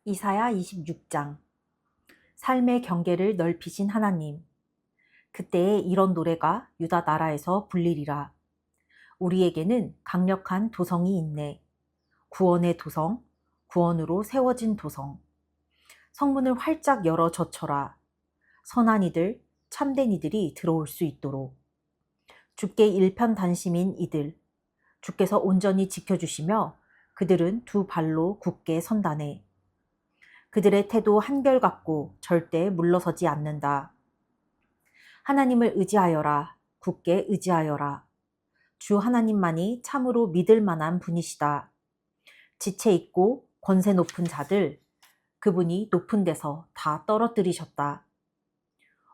이사야 26장. 삶의 경계를 넓히신 하나님. 그때에 이런 노래가 유다 나라에서 불리리라. 우리에게는 강력한 도성이 있네. 구원의 도성, 구원으로 세워진 도성. 성문을 활짝 열어 젖혀라. 선한 이들, 참된 이들이 들어올 수 있도록. 주께 일편단심인 이들, 주께서 온전히 지켜주시며 그들은 두 발로 굳게 선다네. 그들의 태도 한결같고 절대 물러서지 않는다. 하나님을 의지하여라. 굳게 의지하여라. 주 하나님만이 참으로 믿을 만한 분이시다. 지체 있고 권세 높은 자들, 그분이 높은 데서 다 떨어뜨리셨다.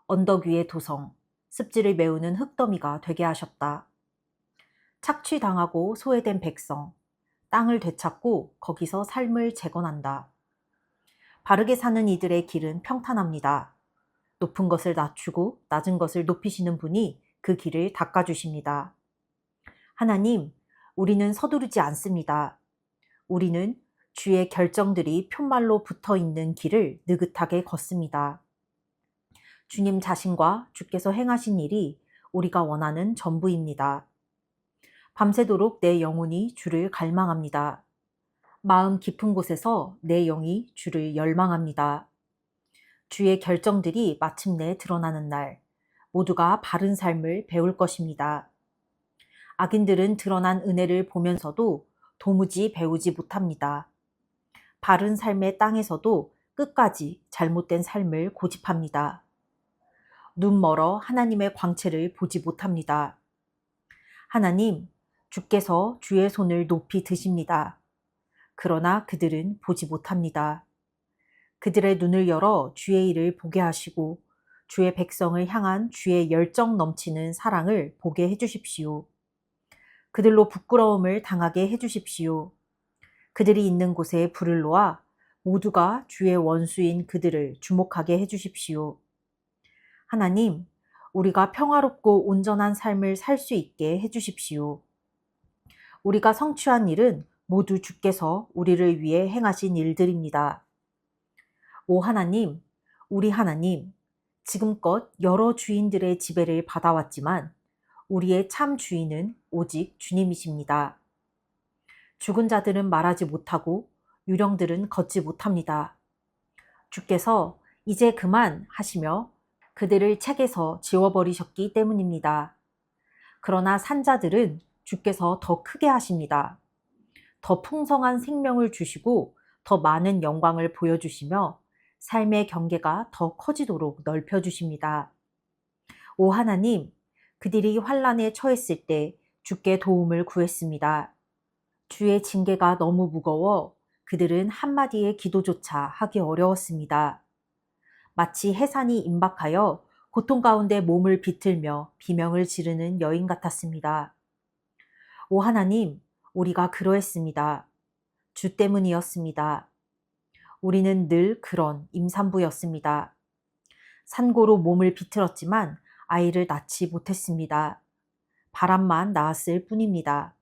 언덕 위의 도성, 습지를 메우는 흙더미가 되게 하셨다. 착취당하고 소외된 백성, 땅을 되찾고 거기서 삶을 재건한다. 바르게 사는 이들의 길은 평탄합니다. 높은 것을 낮추고 낮은 것을 높이시는 분이 그 길을 닦아주십니다. 하나님, 우리는 서두르지 않습니다. 우리는 주의 결정들이 푯말로 붙어 있는 길을 느긋하게 걷습니다. 주님 자신과 주께서 행하신 일이 우리가 원하는 전부입니다. 밤새도록 내 영혼이 주를 갈망합니다. 마음 깊은 곳에서 내 영이 주를 열망합니다. 주의 결정들이 마침내 드러나는 날, 모두가 바른 삶을 배울 것입니다. 악인들은 드러난 은혜를 보면서도 도무지 배우지 못합니다. 바른 삶의 땅에서도 끝까지 잘못된 삶을 고집합니다. 눈 멀어 하나님의 광채를 보지 못합니다. 하나님, 주께서 주의 손을 높이 드십니다. 그러나 그들은 보지 못합니다. 그들의 눈을 열어 주의 일을 보게 하시고 주의 백성을 향한 주의 열정 넘치는 사랑을 보게 해주십시오. 그들로 부끄러움을 당하게 해주십시오. 그들이 있는 곳에 불을 놓아 모두가 주의 원수인 그들을 주목하게 해주십시오. 하나님, 우리가 평화롭고 온전한 삶을 살 수 있게 해주십시오. 우리가 성취한 일은 모두 주께서 우리를 위해 행하신 일들입니다. 오 하나님, 우리 하나님, 지금껏 여러 주인들의 지배를 받아왔지만 우리의 참 주인은 오직 주님이십니다. 죽은 자들은 말하지 못하고 유령들은 걷지 못합니다. 주께서 이제 그만 하시며 그들을 책에서 지워버리셨기 때문입니다. 그러나 산자들은 주께서 더 크게 하십니다. 더 풍성한 생명을 주시고 더 많은 영광을 보여주시며 삶의 경계가 더 커지도록 넓혀주십니다. 오 하나님, 그들이 환난에 처했을 때 주께 도움을 구했습니다. 주의 징계가 너무 무거워 그들은 한마디의 기도조차 하기 어려웠습니다. 마치 해산이 임박하여 고통 가운데 몸을 비틀며 비명을 지르는 여인 같았습니다. 오 하나님, 우리가 그러했습니다. 주 때문이었습니다. 우리는 늘 그런 임산부였습니다. 산고로 몸을 비틀었지만 아이를 낳지 못했습니다. 바람만 낳았을 뿐입니다.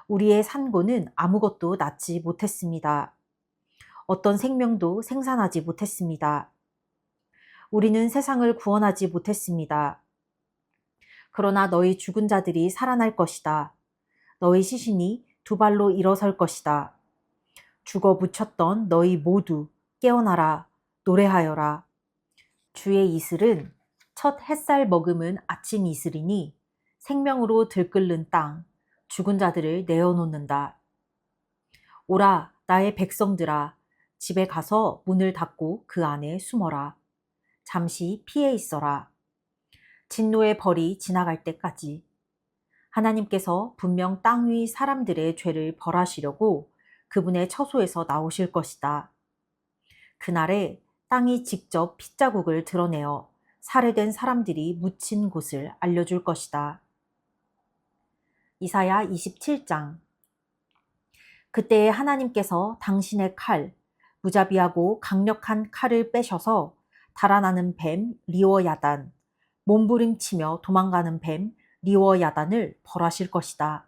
우리의 산고는 아무것도 낳지 못했습니다. 어떤 생명도 생산하지 못했습니다. 우리는 세상을 구원하지 못했습니다. 그러나 너희 죽은 자들이 살아날 것이다. 너희 시신이 두 발로 일어설 것이다. 죽어 묻혔던 너희 모두 깨어나라, 노래하여라. 주의 이슬은 첫 햇살 머금은 아침 이슬이니 생명으로 들끓는 땅, 죽은 자들을 내어놓는다. 오라, 나의 백성들아, 집에 가서 문을 닫고 그 안에 숨어라. 잠시 피해 있어라. 진노의 벌이 지나갈 때까지. 하나님께서 분명 땅 위 사람들의 죄를 벌하시려고 그분의 처소에서 나오실 것이다. 그날에 땅이 직접 핏자국을 드러내어 살해된 사람들이 묻힌 곳을 알려줄 것이다. 이사야 27장. 그때에 하나님께서 당신의 칼, 무자비하고 강력한 칼을 빼셔서 달아나는 뱀 리워야단, 몸부림치며 도망가는 뱀 리워야단을 벌하실 것이다.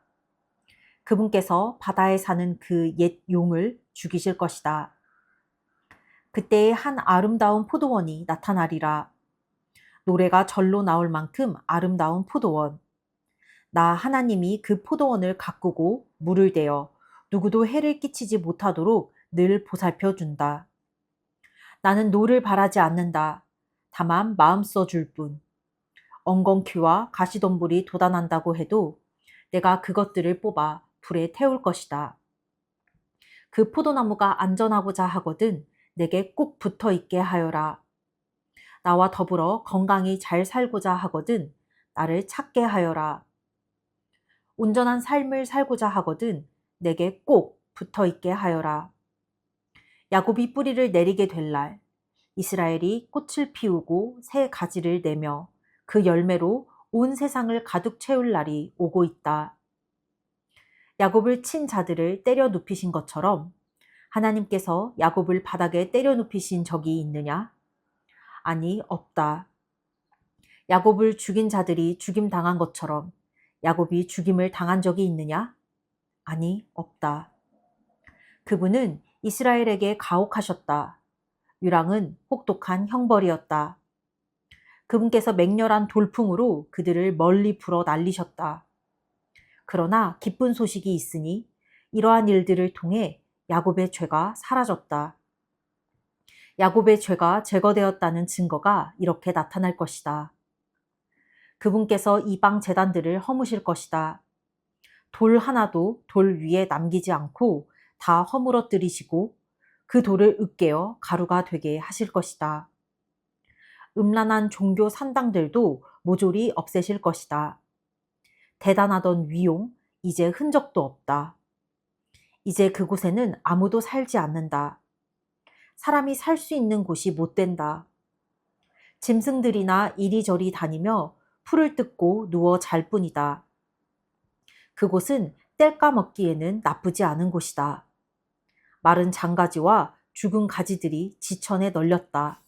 그분께서 바다에 사는 그 옛 용을 죽이실 것이다. 그때에 한 아름다운 포도원이 나타나리라. 노래가 절로 나올 만큼 아름다운 포도원. 나 하나님이 그 포도원을 가꾸고 물을 대어 누구도 해를 끼치지 못하도록 늘 보살펴 준다. 나는 노를 바라지 않는다. 다만 마음 써줄 뿐. 엉겅퀴와 가시덤불이 돋아난다고 해도 내가 그것들을 뽑아 불에 태울 것이다. 그 포도나무가 안전하고자 하거든 내게 꼭 붙어 있게 하여라. 나와 더불어 건강히 잘 살고자 하거든 나를 찾게 하여라. 온전한 삶을 살고자 하거든 내게 꼭 붙어 있게 하여라. 야곱이 뿌리를 내리게 될 날, 이스라엘이 꽃을 피우고 새 가지를 내며 그 열매로 온 세상을 가득 채울 날이 오고 있다. 야곱을 친 자들을 때려 눕히신 것처럼 하나님께서 야곱을 바닥에 때려 눕히신 적이 있느냐? 아니, 없다. 야곱을 죽인 자들이 죽임 당한 것처럼 야곱이 죽임을 당한 적이 있느냐? 아니, 없다. 그분은 이스라엘에게 가혹하셨다. 유랑은 혹독한 형벌이었다. 그분께서 맹렬한 돌풍으로 그들을 멀리 불어 날리셨다. 그러나 기쁜 소식이 있으니 이러한 일들을 통해 야곱의 죄가 사라졌다. 야곱의 죄가 제거되었다는 증거가 이렇게 나타날 것이다. 그분께서 이방 제단들을 허무실 것이다. 돌 하나도 돌 위에 남기지 않고 다 허물어뜨리시고 그 돌을 으깨어 가루가 되게 하실 것이다. 음란한 종교 산당들도 모조리 없애실 것이다. 대단하던 위용, 이제 흔적도 없다. 이제 그곳에는 아무도 살지 않는다. 사람이 살 수 있는 곳이 못 된다. 짐승들이나 이리저리 다니며 풀을 뜯고 누워 잘 뿐이다. 그곳은 뗄까 먹기에는 나쁘지 않은 곳이다. 마른 장가지와 죽은 가지들이 지천에 널렸다.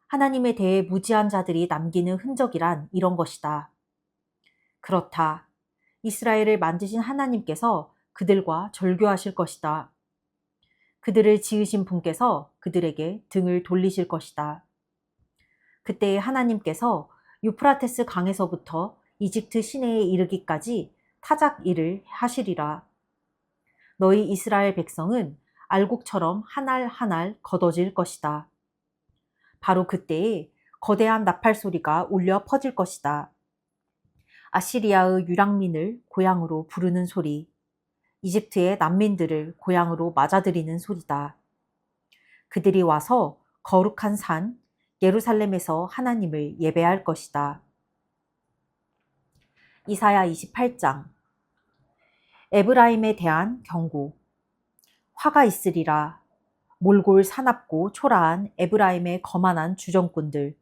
하나님에 대해 무지한 자들이 남기는 흔적이란 이런 것이다. 그렇다. 이스라엘을 만드신 하나님께서 그들과 절교하실 것이다. 그들을 지으신 분께서 그들에게 등을 돌리실 것이다. 그때 하나님께서 유프라테스 강에서부터 이집트 시내에 이르기까지 타작 일을 하시리라. 너희 이스라엘 백성은 알곡처럼 한 알 한 알 걷어질 것이다. 바로 그때에 거대한 나팔 소리가 울려 퍼질 것이다. 아시리아의 유랑민을 고향으로 부르는 소리, 이집트의 난민들을 고향으로 맞아들이는 소리다. 그들이 와서 거룩한 산 예루살렘에서 하나님을 예배할 것이다. 이사야 28장. 에브라임에 대한 경고. 화가 있으리라. 몰골 사납고 초라한 에브라임의 거만한 주정꾼들.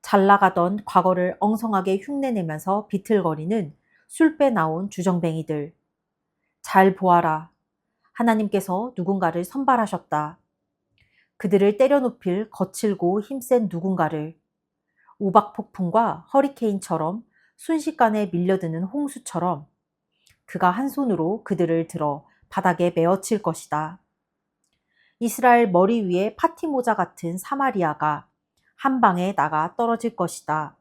잘 나가던 과거를 엉성하게 흉내내면서 비틀거리는 술 빼나온 주정뱅이들. 잘 보아라. 하나님께서 누군가를 선발하셨다. 그들을 때려눕힐 거칠고 힘센 누군가를 우박폭풍과 허리케인처럼 순식간에 밀려드는 홍수처럼 그가 한 손으로 그들을 들어 바닥에 메어칠 것이다. 이스라엘 머리 위에 파티모자 같은 사마리아가 한 방에 나가 떨어질 것이다.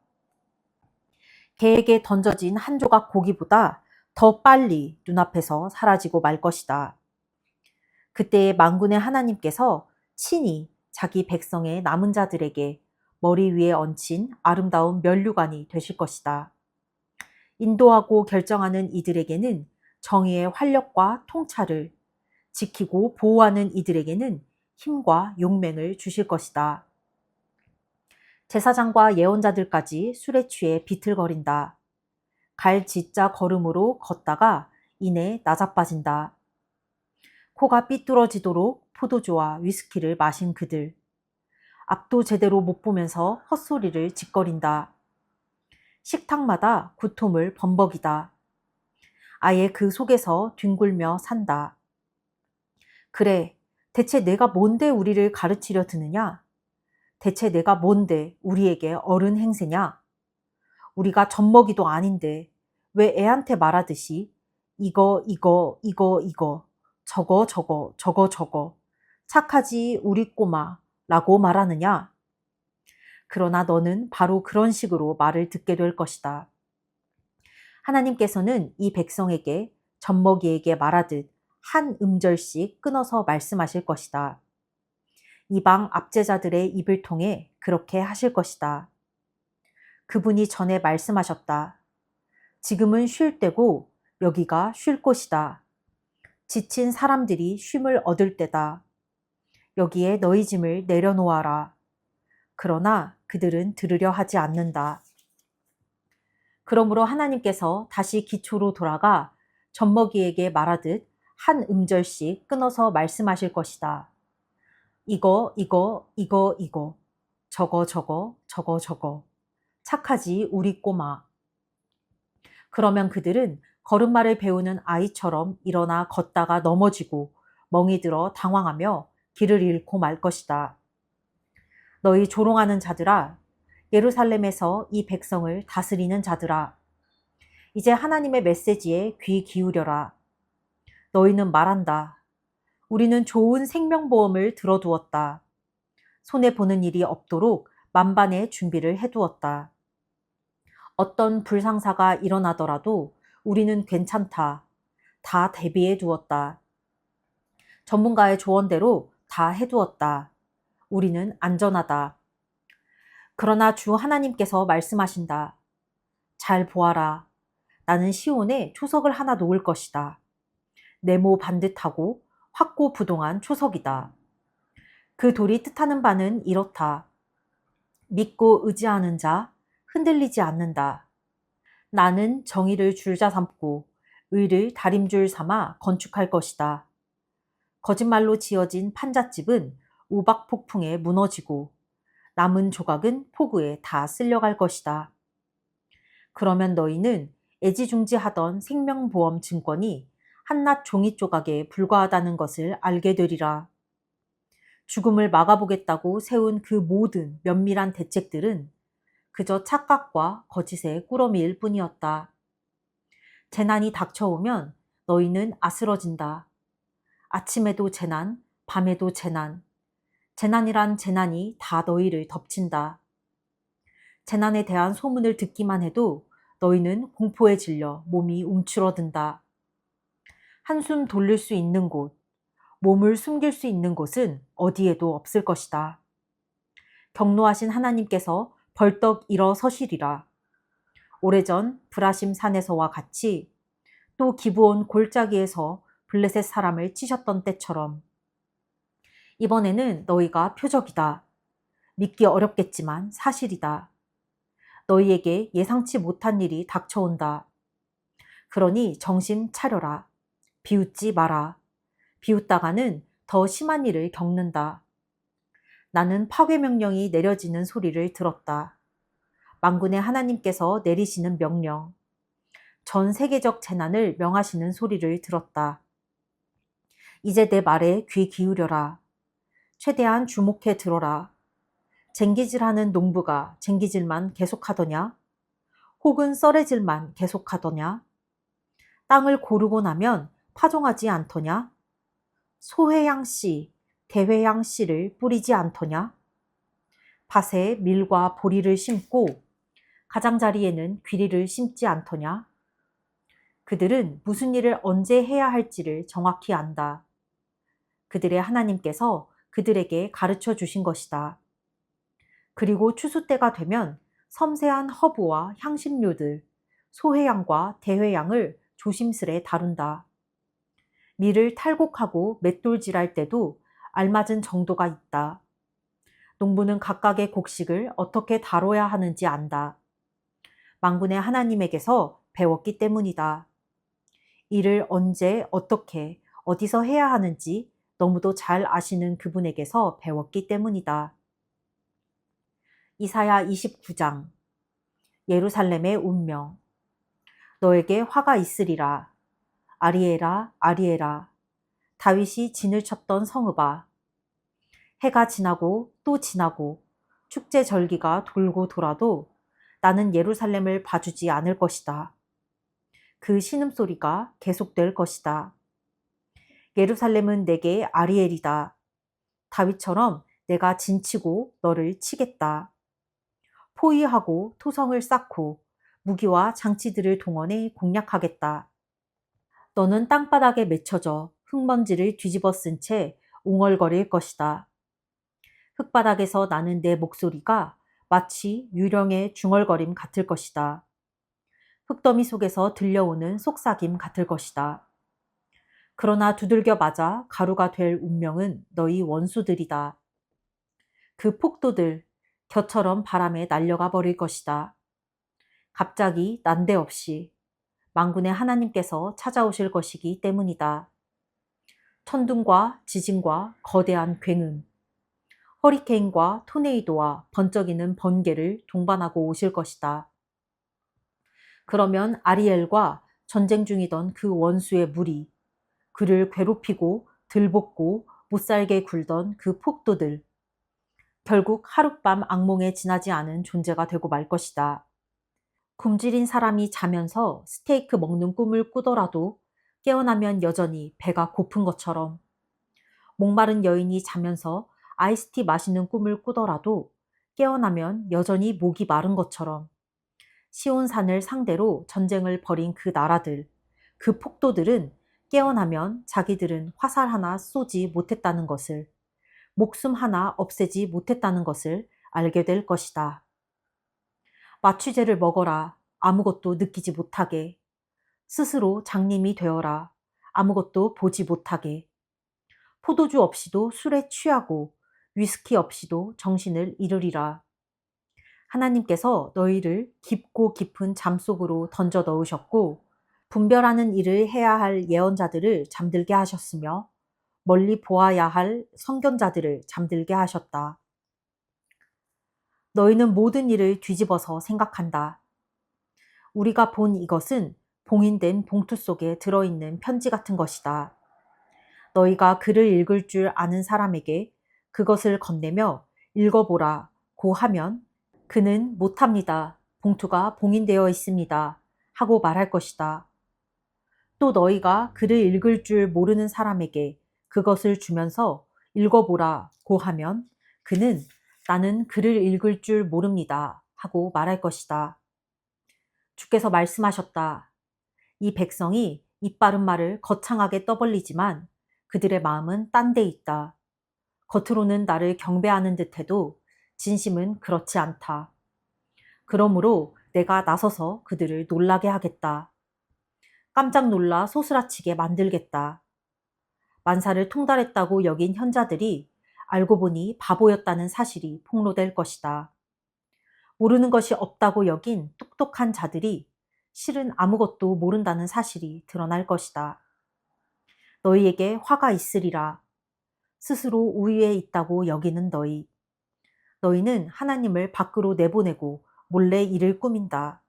개에게 던져진 한 조각 고기보다 더 빨리 눈앞에서 사라지고 말 것이다. 그때에 만군의 하나님께서 친히 자기 백성의 남은 자들에게 머리 위에 얹힌 아름다운 면류관이 되실 것이다. 인도하고 결정하는 이들에게는 정의의 활력과 통찰을, 지키고 보호하는 이들에게는 힘과 용맹을 주실 것이다. 제사장과 예언자들까지 술에 취해 비틀거린다. 갈짓자 걸음으로 걷다가 이내 나자빠진다. 코가 삐뚤어지도록 포도주와 위스키를 마신 그들. 앞도 제대로 못 보면서 헛소리를 짓거린다. 식탁마다 구토물 범벅이다. 아예 그 속에서 뒹굴며 산다. 그래, 대체 내가 뭔데 우리를 가르치려 드느냐? 대체 내가 뭔데 우리에게 어른 행세냐? 우리가 젖먹이도 아닌데 왜 애한테 말하듯이 이거, 저거, 저거, 착하지 우리 꼬마 라고 말하느냐? 그러나 너는 바로 그런 식으로 말을 듣게 될 것이다. 하나님께서는 이 백성에게 젖먹이에게 말하듯 한 음절씩 끊어서 말씀하실 것이다. 이방 압제자들의 입을 통해 그렇게 하실 것이다. 그분이 전에 말씀하셨다. 지금은 쉴 때고 여기가 쉴 곳이다. 지친 사람들이 쉼을 얻을 때다. 여기에 너희 짐을 내려놓아라. 그러나 그들은 들으려 하지 않는다. 그러므로 하나님께서 다시 기초로 돌아가 젖먹이에게 말하듯 한 음절씩 끊어서 말씀하실 것이다. 이거, 이거, 이거, 이거. 저거, 저거, 저거, 저거. 착하지, 우리 꼬마. 그러면 그들은 걸음마를 배우는 아이처럼 일어나 걷다가 넘어지고 멍이 들어 당황하며 길을 잃고 말 것이다. 너희 조롱하는 자들아, 예루살렘에서 이 백성을 다스리는 자들아, 이제 하나님의 메시지에 귀 기울여라. 너희는 말한다. 우리는 좋은 생명보험을 들어두었다. 손해보는 일이 없도록 만반의 준비를 해두었다. 어떤 불상사가 일어나더라도 우리는 괜찮다. 다 대비해 두었다. 전문가의 조언대로 다 해두었다. 우리는 안전하다. 그러나 주 하나님께서 말씀하신다. 잘 보아라. 나는 시온에 초석을 하나 놓을 것이다. 네모 반듯하고 확고부동한 초석이다. 그 돌이 뜻하는 바는 이렇다. 믿고 의지하는 자, 흔들리지 않는다. 나는 정의를 줄자 삼고 의를 다림줄 삼아 건축할 것이다. 거짓말로 지어진 판잣집은 우박 폭풍에 무너지고 남은 조각은 폭우에 다 쓸려갈 것이다. 그러면 너희는 애지중지하던 생명보험 증권이 한낱 종이 조각에 불과하다는 것을 알게 되리라. 죽음을 막아보겠다고 세운 그 모든 면밀한 대책들은 그저 착각과 거짓의 꾸러미일 뿐이었다. 재난이 닥쳐오면 너희는 아스러진다. 아침에도 재난, 밤에도 재난. 재난이란 재난이 다 너희를 덮친다. 재난에 대한 소문을 듣기만 해도 너희는 공포에 질려 몸이 움츠러든다. 한숨 돌릴 수 있는 곳, 몸을 숨길 수 있는 곳은 어디에도 없을 것이다. 경노하신 하나님께서 벌떡 일어서시리라. 오래전 브라심 산에서와 같이 또 기브온 골짜기에서 블레셋 사람을 치셨던 때처럼 이번에는 너희가 표적이다. 믿기 어렵겠지만 사실이다. 너희에게 예상치 못한 일이 닥쳐온다. 그러니 정신 차려라. 비웃지 마라. 비웃다가는 더 심한 일을 겪는다. 나는 파괴 명령이 내려지는 소리를 들었다. 만군의 하나님께서 내리시는 명령. 전 세계적 재난을 명하시는 소리를 들었다. 이제 내 말에 귀 기울여라. 최대한 주목해 들어라. 쟁기질하는 농부가 쟁기질만 계속하더냐? 혹은 썰해질만 계속하더냐? 땅을 고르고 나면 파종하지 않더냐? 소회양 씨, 대회양 씨를 뿌리지 않더냐? 밭에 밀과 보리를 심고 가장자리에는 귀리를 심지 않더냐? 그들은 무슨 일을 언제 해야 할지를 정확히 안다. 그들의 하나님께서 그들에게 가르쳐 주신 것이다. 그리고 추수 때가 되면 섬세한 허브와 향신료들, 소회양과 대회양을 조심스레 다룬다. 밀을 탈곡하고 맷돌질할 때도 알맞은 정도가 있다. 농부는 각각의 곡식을 어떻게 다뤄야 하는지 안다. 만군의 하나님에게서 배웠기 때문이다. 일을 언제, 어떻게, 어디서 해야 하는지 너무도 잘 아시는 그분에게서 배웠기 때문이다. 이사야 29장. 예루살렘의 운명. 너에게 화가 있으리라. 아리에라, 아리에라. 다윗이 진을 쳤던 성읍아. 해가 지나고 또 지나고 축제 절기가 돌고 돌아도 나는 예루살렘을 봐주지 않을 것이다. 그 신음소리가 계속될 것이다. 예루살렘은 내게 아리엘이다. 다윗처럼 내가 진치고 너를 치겠다. 포위하고 토성을 쌓고 무기와 장치들을 동원해 공략하겠다. 너는 땅바닥에 맺혀져 흙먼지를 뒤집어 쓴 채 웅얼거릴 것이다. 흙바닥에서 나는 내 목소리가 마치 유령의 중얼거림 같을 것이다. 흙더미 속에서 들려오는 속삭임 같을 것이다. 그러나 두들겨 맞아 가루가 될 운명은 너희 원수들이다. 그 폭도들 겨처럼 바람에 날려가 버릴 것이다. 갑자기 난데없이 만군의 하나님께서 찾아오실 것이기 때문이다. 천둥과 지진과 거대한 굉음, 허리케인과 토네이도와 번쩍이는 번개를 동반하고 오실 것이다. 그러면 아리엘과 전쟁 중이던 그 원수의 무리, 그를 괴롭히고 들볶고 못살게 굴던 그 폭도들, 결국 하룻밤 악몽에 지나지 않은 존재가 되고 말 것이다. 굶주린 사람이 자면서 스테이크 먹는 꿈을 꾸더라도 깨어나면 여전히 배가 고픈 것처럼, 목마른 여인이 자면서 아이스티 마시는 꿈을 꾸더라도 깨어나면 여전히 목이 마른 것처럼, 시온산을 상대로 전쟁을 벌인 그 나라들, 그 폭도들은 깨어나면 자기들은 화살 하나 쏘지 못했다는 것을, 목숨 하나 없애지 못했다는 것을 알게 될 것이다. 마취제를 먹어라. 아무것도 느끼지 못하게. 스스로 장님이 되어라. 아무것도 보지 못하게. 포도주 없이도 술에 취하고 위스키 없이도 정신을 잃으리라. 하나님께서 너희를 깊고 깊은 잠 속으로 던져 넣으셨고 분별하는 일을 해야 할 예언자들을 잠들게 하셨으며 멀리 보아야 할 선견자들을 잠들게 하셨다. 너희는 모든 일을 뒤집어서 생각한다. 우리가 본 이것은 봉인된 봉투 속에 들어있는 편지 같은 것이다. 너희가 글을 읽을 줄 아는 사람에게 그것을 건네며 읽어보라 고 하면 그는 못합니다. 봉투가 봉인되어 있습니다. 하고 말할 것이다. 또 너희가 글을 읽을 줄 모르는 사람에게 그것을 주면서 읽어보라 고 하면 그는 나는 글을 읽을 줄 모릅니다. 하고 말할 것이다. 주께서 말씀하셨다. 이 백성이 입바른 말을 거창하게 떠벌리지만 그들의 마음은 딴 데 있다. 겉으로는 나를 경배하는 듯해도 진심은 그렇지 않다. 그러므로 내가 나서서 그들을 놀라게 하겠다. 깜짝 놀라 소스라치게 만들겠다. 만사를 통달했다고 여긴 현자들이 알고 보니 바보였다는 사실이 폭로될 것이다. 모르는 것이 없다고 여긴 똑똑한 자들이 실은 아무것도 모른다는 사실이 드러날 것이다. 너희에게 화가 있으리라. 스스로 우위에 있다고 여기는 너희. 너희는 하나님을 밖으로 내보내고 몰래 일을 꾸민다.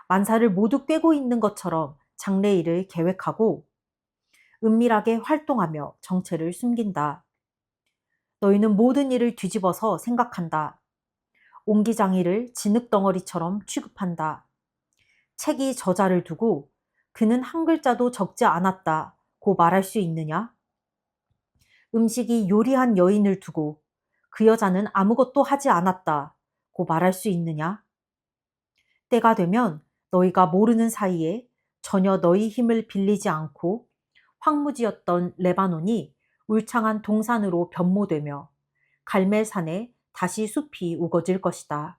만사를 모두 꿰고 있는 것처럼 장래일을 계획하고 은밀하게 활동하며 정체를 숨긴다. 너희는 모든 일을 뒤집어서 생각한다. 옹기장이를 진흙덩어리처럼 취급한다. 책이 저자를 두고 그는 한 글자도 적지 않았다고 말할 수 있느냐? 음식이 요리한 여인을 두고 그 여자는 아무것도 하지 않았다고 말할 수 있느냐? 때가 되면 너희가 모르는 사이에 전혀 너희 힘을 빌리지 않고 황무지였던 레바논이 울창한 동산으로 변모되며 갈멜산에 다시 숲이 우거질 것이다.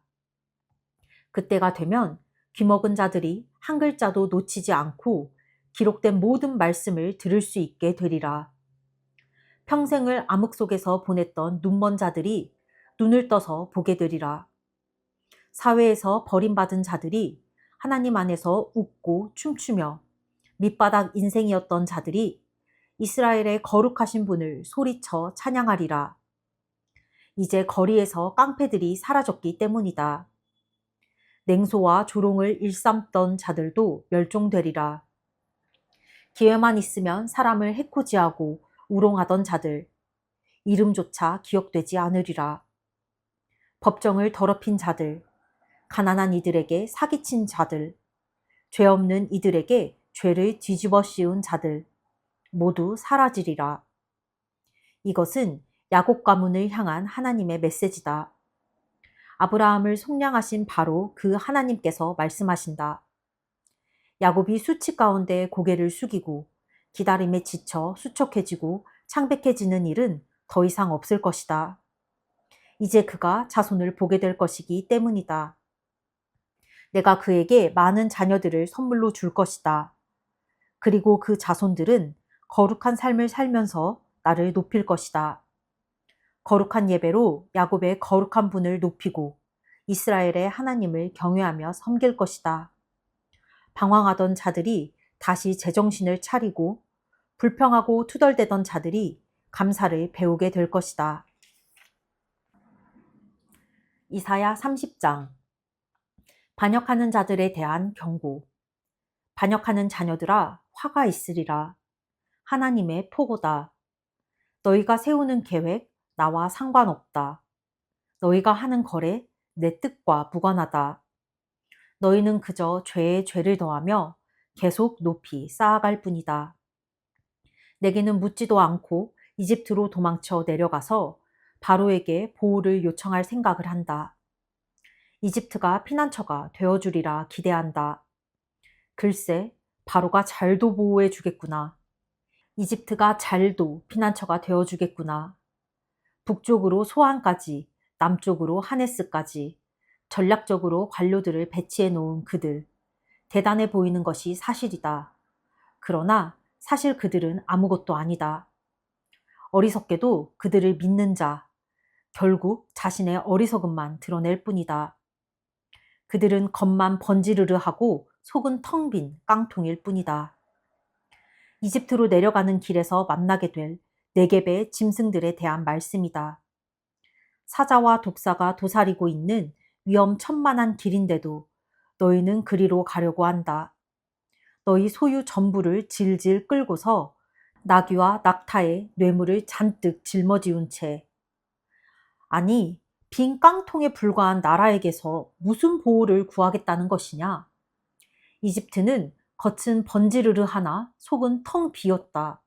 그때가 되면 귀먹은 자들이 한 글자도 놓치지 않고 기록된 모든 말씀을 들을 수 있게 되리라. 평생을 암흑 속에서 보냈던 눈먼 자들이 눈을 떠서 보게 되리라. 사회에서 버림받은 자들이 하나님 안에서 웃고 춤추며 밑바닥 인생이었던 자들이 이스라엘의 거룩하신 분을 소리쳐 찬양하리라. 이제 거리에서 깡패들이 사라졌기 때문이다. 냉소와 조롱을 일삼던 자들도 멸종되리라. 기회만 있으면 사람을 해코지하고 우롱하던 자들, 이름조차 기억되지 않으리라. 법정을 더럽힌 자들, 가난한 이들에게 사기친 자들, 죄 없는 이들에게 죄를 뒤집어 씌운 자들, 모두 사라지리라. 이것은 야곱 가문을 향한 하나님의 메시지다. 아브라함을 속량하신 바로 그 하나님께서 말씀하신다. 야곱이 수치 가운데 고개를 숙이고 기다림에 지쳐 수척해지고 창백해지는 일은 더 이상 없을 것이다. 이제 그가 자손을 보게 될 것이기 때문이다. 내가 그에게 많은 자녀들을 선물로 줄 것이다. 그리고 그 자손들은 거룩한 삶을 살면서 나를 높일 것이다. 거룩한 예배로 야곱의 거룩한 분을 높이고 이스라엘의 하나님을 경외하며 섬길 것이다. 방황하던 자들이 다시 제정신을 차리고 불평하고 투덜대던 자들이 감사를 배우게 될 것이다. 이사야 30장. 반역하는 자들에 대한 경고. 반역하는 자녀들아, 화가 있으리라. 하나님의 포고다. 너희가 세우는 계획 나와 상관없다. 너희가 하는 거래 내 뜻과 무관하다. 너희는 그저 죄에 죄를 더하며 계속 높이 쌓아갈 뿐이다. 내게는 묻지도 않고 이집트로 도망쳐 내려가서 바로에게 보호를 요청할 생각을 한다. 이집트가 피난처가 되어주리라 기대한다. 글쎄, 바로가 잘도 보호해 주겠구나. 이집트가 잘도 피난처가 되어주겠구나. 북쪽으로 소안까지, 남쪽으로 하네스까지 전략적으로 관료들을 배치해 놓은 그들. 대단해 보이는 것이 사실이다. 그러나 사실 그들은 아무것도 아니다. 어리석게도 그들을 믿는 자, 결국 자신의 어리석음만 드러낼 뿐이다. 그들은 겉만 번지르르하고 속은 텅 빈 깡통일 뿐이다. 이집트로 내려가는 길에서 만나게 될 네겝의 짐승들에 대한 말씀이다. 사자와 독사가 도사리고 있는 위험천만한 길인데도 너희는 그리로 가려고 한다. 너희 소유 전부를 질질 끌고서 나귀와 낙타의 뇌물을 잔뜩 짊어지운 채. 아니, 빈 깡통에 불과한 나라에게서 무슨 보호를 구하겠다는 것이냐? 이집트는 겉은 번지르르하나 속은 텅 비었다.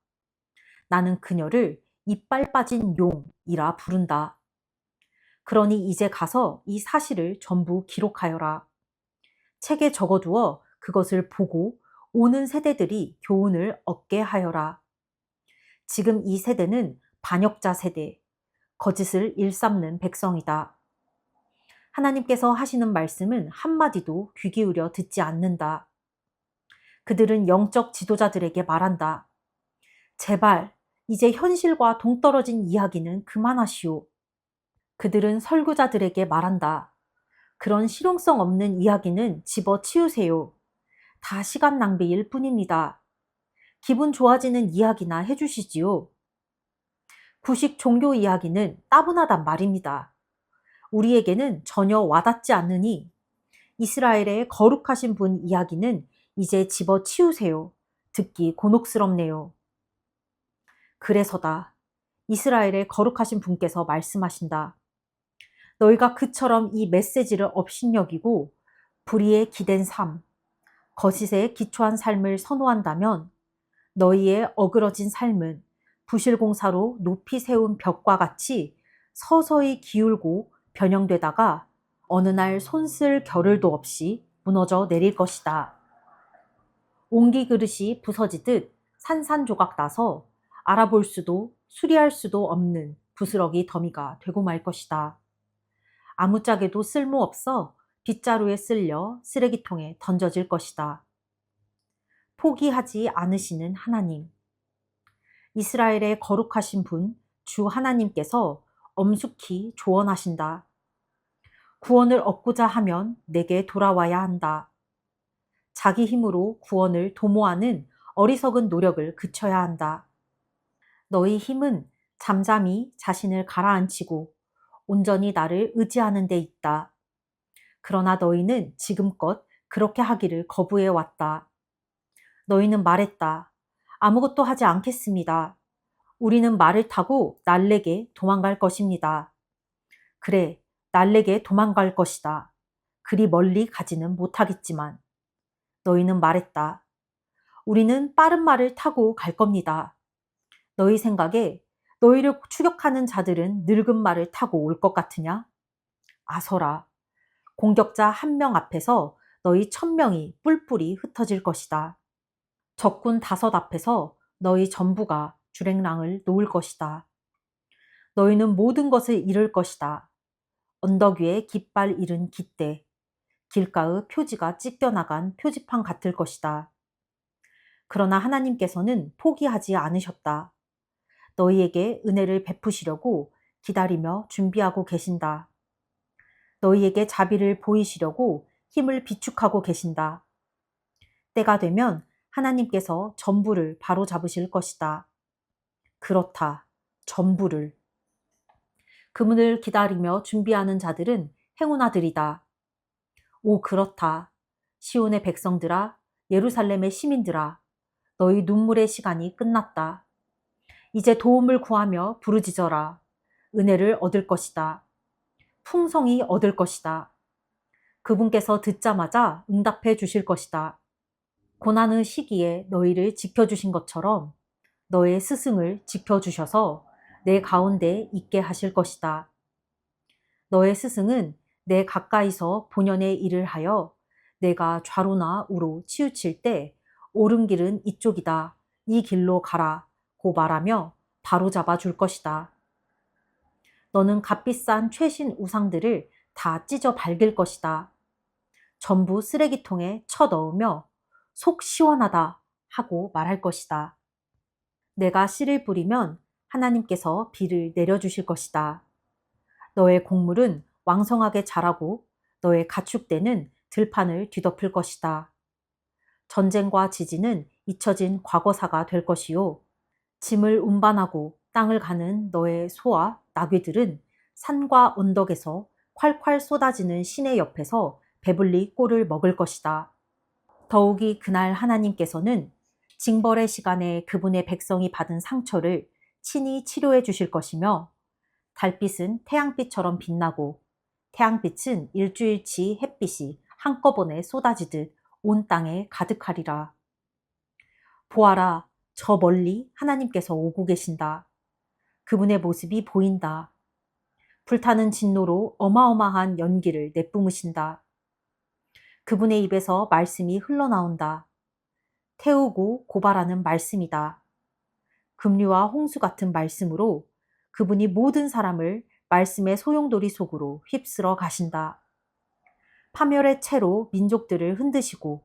나는 그녀를 이빨 빠진 용이라 부른다. 그러니 이제 가서 이 사실을 전부 기록하여라. 책에 적어두어 그것을 보고 오는 세대들이 교훈을 얻게 하여라. 지금 이 세대는 반역자 세대, 거짓을 일삼는 백성이다. 하나님께서 하시는 말씀은 한마디도 귀 기울여 듣지 않는다. 그들은 영적 지도자들에게 말한다. 제발 이제 현실과 동떨어진 이야기는 그만하시오. 그들은 설교자들에게 말한다. 그런 실용성 없는 이야기는 집어치우세요. 다 시간 낭비일 뿐입니다. 기분 좋아지는 이야기나 해주시지요. 구식 종교 이야기는 따분하단 말입니다. 우리에게는 전혀 와닿지 않으니 이스라엘의 거룩하신 분 이야기는 이제 집어치우세요. 듣기 곤혹스럽네요. 그래서다. 이스라엘의 거룩하신 분께서 말씀하신다. 너희가 그처럼 이 메시지를 업신여기고 불의에 기댄 삶, 거짓에 기초한 삶을 선호한다면 너희의 어그러진 삶은 부실공사로 높이 세운 벽과 같이 서서히 기울고 변형되다가 어느 날 손쓸 겨를도 없이 무너져 내릴 것이다. 옹기 그릇이 부서지듯 산산조각 나서 알아볼 수도 수리할 수도 없는 부스러기 더미가 되고 말 것이다. 아무짝에도 쓸모없어 빗자루에 쓸려 쓰레기통에 던져질 것이다. 포기하지 않으시는 하나님. 이스라엘의 거룩하신 분, 주 하나님께서 엄숙히 조언하신다. 구원을 얻고자 하면 내게 돌아와야 한다. 자기 힘으로 구원을 도모하는 어리석은 노력을 그쳐야 한다. 너희 힘은 잠잠히 자신을 가라앉히고 온전히 나를 의지하는 데 있다. 그러나 너희는 지금껏 그렇게 하기를 거부해 왔다. 너희는 말했다. 아무것도 하지 않겠습니다. 우리는 말을 타고 날래게 도망갈 것입니다. 그래, 날래게 도망갈 것이다. 그리 멀리 가지는 못하겠지만. 너희는 말했다. 우리는 빠른 말을 타고 갈 겁니다. 너희 생각에 너희를 추격하는 자들은 늙은 말을 타고 올 것 같으냐? 아서라, 공격자 한 명 앞에서 너희 1,000명이 뿔뿔이 흩어질 것이다. 적군 5 앞에서 너희 전부가 주랭랑을 놓을 것이다. 너희는 모든 것을 잃을 것이다. 언덕 위에 깃발 잃은 깃대, 길가의 표지가 찢겨나간 표지판 같을 것이다. 그러나 하나님께서는 포기하지 않으셨다. 너희에게 은혜를 베푸시려고 기다리며 준비하고 계신다. 너희에게 자비를 보이시려고 힘을 비축하고 계신다. 때가 되면 하나님께서 전부를 바로잡으실 것이다. 그렇다. 전부를. 그분을 기다리며 준비하는 자들은 행운아들이다. 오, 그렇다. 시온의 백성들아, 예루살렘의 시민들아, 너희 눈물의 시간이 끝났다. 이제 도움을 구하며 부르짖어라. 은혜를 얻을 것이다. 풍성히 얻을 것이다. 그분께서 듣자마자 응답해 주실 것이다. 고난의 시기에 너희를 지켜주신 것처럼 너의 스승을 지켜주셔서 내 가운데 있게 하실 것이다. 너의 스승은 내 가까이서 본연의 일을 하여 내가 좌로나 우로 치우칠 때 옳은 길은 이쪽이다. 이 길로 가라. 고 말하며 바로잡아 줄 것이다. 너는 값비싼 최신 우상들을 다 찢어 발길 것이다. 전부 쓰레기통에 쳐 넣으며 속 시원하다 하고 말할 것이다. 내가 씨를 뿌리면 하나님께서 비를 내려주실 것이다. 너의 곡물은 왕성하게 자라고 너의 가축대는 들판을 뒤덮을 것이다. 전쟁과 지진은 잊혀진 과거사가 될 것이요. 짐을 운반하고 땅을 가는 너의 소와 나귀들은 산과 언덕에서 콸콸 쏟아지는 시내 옆에서 배불리 꼴을 먹을 것이다. 더욱이 그날 하나님께서는 징벌의 시간에 그분의 백성이 받은 상처를 친히 치료해 주실 것이며 달빛은 태양빛처럼 빛나고 태양빛은 일주일치 햇빛이 한꺼번에 쏟아지듯 온 땅에 가득하리라. 보아라, 저 멀리 하나님께서 오고 계신다. 그분의 모습이 보인다. 불타는 진노로 어마어마한 연기를 내뿜으신다. 그분의 입에서 말씀이 흘러나온다. 태우고 고발하는 말씀이다. 급류와 홍수 같은 말씀으로 그분이 모든 사람을 말씀의 소용돌이 속으로 휩쓸어 가신다. 파멸의 채로 민족들을 흔드시고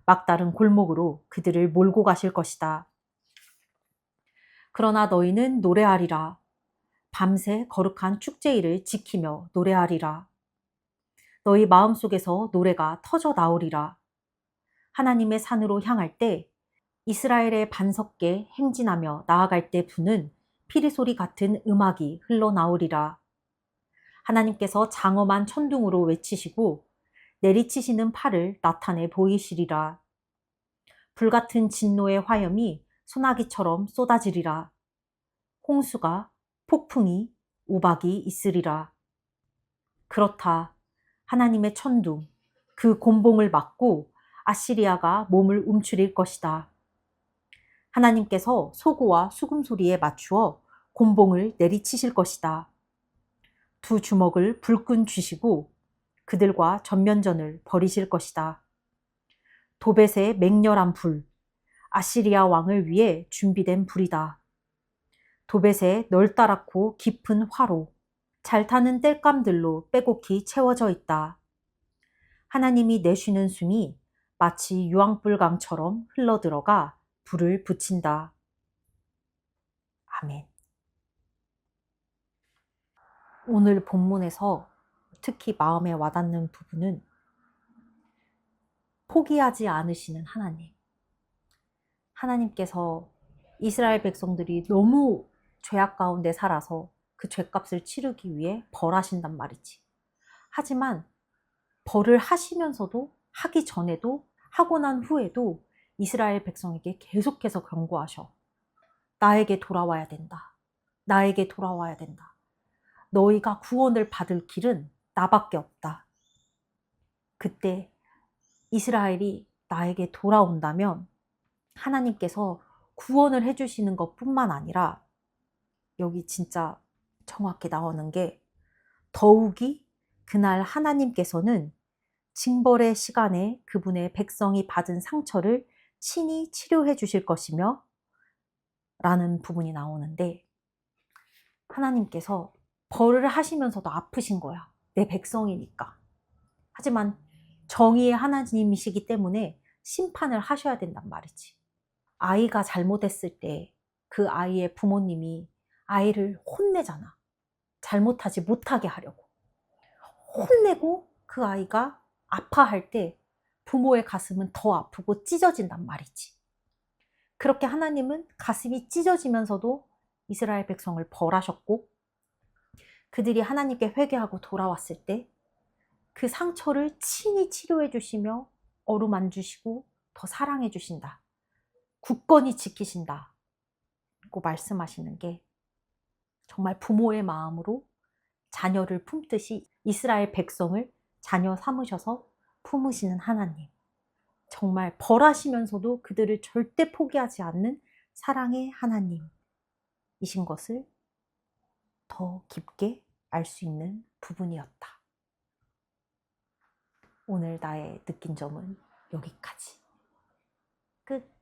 막다른 골목으로 그들을 몰고 가실 것이다. 그러나 너희는 노래하리라. 밤새 거룩한 축제일을 지키며 노래하리라. 너희 마음속에서 노래가 터져 나오리라. 하나님의 산으로 향할 때 이스라엘의 반석계 행진하며 나아갈 때 부는 피리소리 같은 음악이 흘러나오리라. 하나님께서 장엄한 천둥으로 외치시고 내리치시는 팔을 나타내 보이시리라. 불같은 진노의 화염이 소나기처럼 쏟아지리라. 홍수가, 폭풍이, 우박이 있으리라. 그렇다. 하나님의 천둥, 그 곤봉을 막고 아시리아가 몸을 움츠릴 것이다. 하나님께서 소고와 수금소리에 맞추어 곤봉을 내리치실 것이다. 두 주먹을 불끈 쥐시고 그들과 전면전을 벌이실 것이다. 도벳의 맹렬한 불, 아시리아 왕을 위해 준비된 불이다. 도벳의 넓다랗고 깊은 화로, 잘 타는 땔감들로 빼곡히 채워져 있다. 하나님이 내쉬는 숨이 마치 유황불강처럼 흘러들어가 불을 붙인다. 아멘. 오늘 본문에서 특히 마음에 와닿는 부분은 포기하지 않으시는 하나님. 하나님께서 이스라엘 백성들이 너무 죄악 가운데 살아서 그 죄값을 치르기 위해 벌하신단 말이지. 하지만 벌을 하시면서도 하기 전에도 하고 난 후에도 이스라엘 백성에게 계속해서 경고하셔. 나에게 돌아와야 된다. 나에게 돌아와야 된다. 너희가 구원을 받을 길은 나밖에 없다. 그때 이스라엘이 나에게 돌아온다면 하나님께서 구원을 해주시는 것뿐만 아니라 여기 진짜 정확히 나오는 게 더욱이 그날 하나님께서는 징벌의 시간에 그분의 백성이 받은 상처를 친히 치료해 주실 것이며 라는 부분이 나오는데 하나님께서 벌을 하시면서도 아프신 거야. 내 백성이니까. 하지만 정의의 하나님이시기 때문에 심판을 하셔야 된단 말이지. 아이가 잘못했을 때 그 아이의 부모님이 아이를 혼내잖아. 잘못하지 못하게 하려고. 혼내고 그 아이가 아파할 때 부모의 가슴은 더 아프고 찢어진단 말이지. 그렇게 하나님은 가슴이 찢어지면서도 이스라엘 백성을 벌하셨고 그들이 하나님께 회개하고 돌아왔을 때 그 상처를 친히 치료해 주시며 어루만 주시고 더 사랑해 주신다. 굳건히 지키신다. 고 말씀하시는 게 정말 부모의 마음으로 자녀를 품듯이 이스라엘 백성을 자녀 삼으셔서 품으시는 하나님. 정말 벌하시면서도 그들을 절대 포기하지 않는 사랑의 하나님이신 것을 더 깊게 알 수 있는 부분이었다. 오늘 나의 느낀 점은 여기까지. 끝.